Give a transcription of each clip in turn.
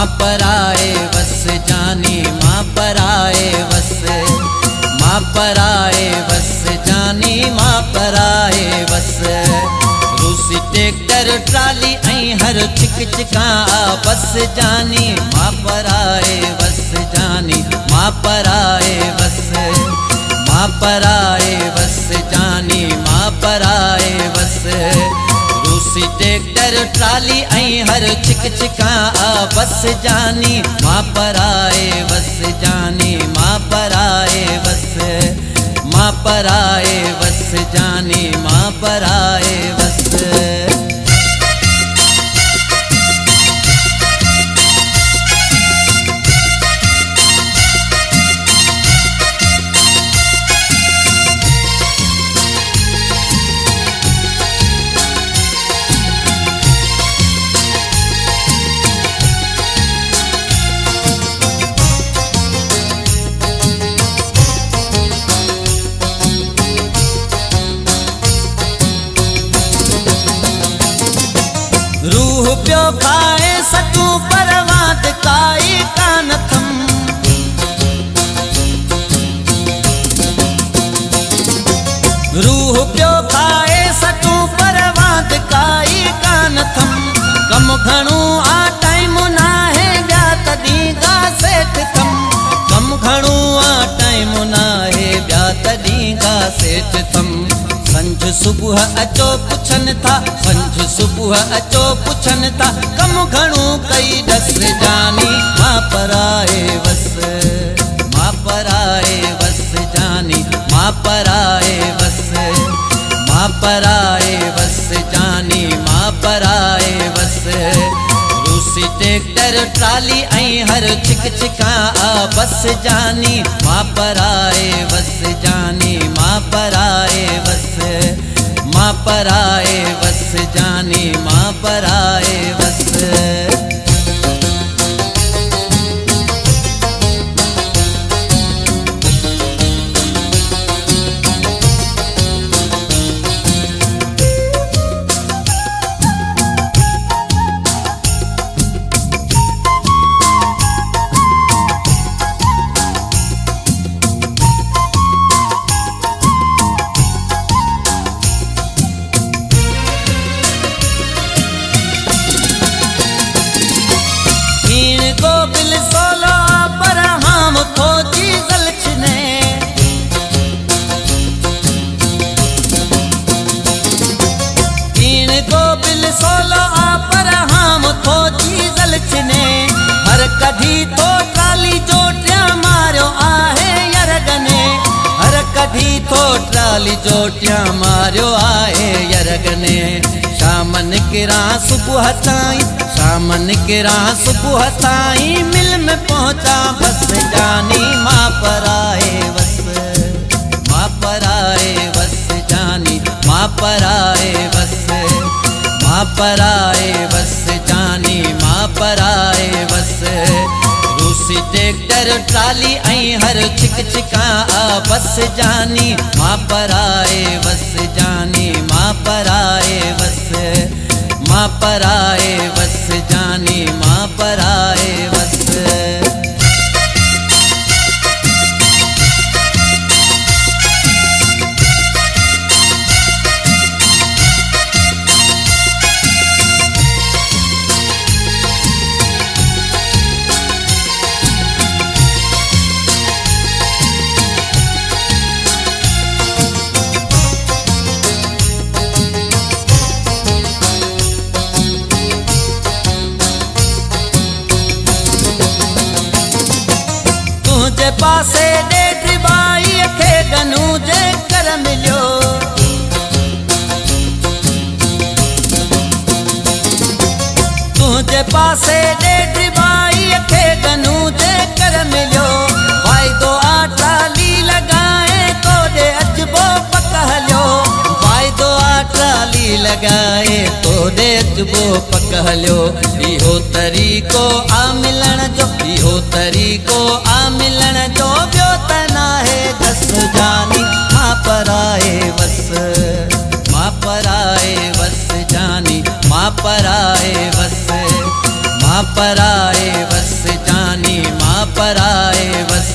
माँ पराए वस जानी माँ पराए वस, माँ पराए वस जानी माँ पराए वस। रूसी ट्रैक्टर ट्राली ऐं हर चिक चिका बस जानी माँ पराए वस जानी माँ पराए वस, माँ पराए वस जानी माँ पराए वस। रूसी ट्रैक्टर ट्राली ऐं हर चिक चिका बस जानी माँ पराए वस जानी माँ पराए वस, माँ पराए वस जानी माँ पराए वस। रूह पियो खाए सचूं परवाद काई कान थम, रूह पियो खाए सचूं परवाद काई कान थम। कम घणो आ टाइम ना है ब्या तॾहिं का सेठ थम, कम घणो आ टाइम ना है ब्या तॾहिं का सेठ थम। संझ सुबह अचो पुछन था, संझ सुबह अचो पुछन था, कम घणो कई दस जानी माँ पराए वस, माँ पराए वस जानी माँ पराए वस, माँ पराए वस जानी माँ पराए वस। रूसी ट्रैक्टर ट्राली ऐं हर चिक चिका बस जानी माँ पराए वस जानी माँ पराए वस, माँ पराए वस जानी माँ पराए वस। कभी तो ट्राली जोटिया मारियो आहे यरगने, हर कभी तो ट्राली जोटिया मारियो आहे यरगने। शामन किरा सुबह ताईं, शामन किरा सुबह ताईं मिल में पहुंचा बस जानी माँ पराए वस, माँ पराए वस जानी माँ पराए वस, माँ पराए वस जानी माँ पराए वस। रूसी ट्रैक्टर ट्राली ऐं हर चिक चिका बस जानी माँ पराए वस जानी माँ पराए वस, माँ पराए वस जानी माँ पराए वस। पासे ॾेढ बाई खे गनू जे कर मिलियो, तुंहिंजे पासे ॾेढ बाई खे गनू जे कर मिलियो। वाइदो आ ट्राली लॻाए तोॾे अचबो पक हलियो, वाइदो आ ट्राली लॻाए तोॾे अचबो पक हलियो। इहो तरीक़ो आ मिलण जो, इहो तरीक़ो आ मिलण जो, ॿियो त नाहे घस जानी माँ पराए वस, माँ पराए वस जानी माँ पराए वस, मां पराए वस जानी मां पराए वस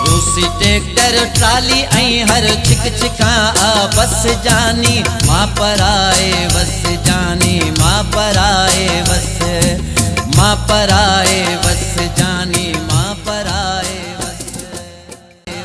रूसी ट्रैक्टर ट्राली ऐं हर छिक छिका आ बस जानी मां पराए वस जानी मां पराए वस मां पराए वस जानी।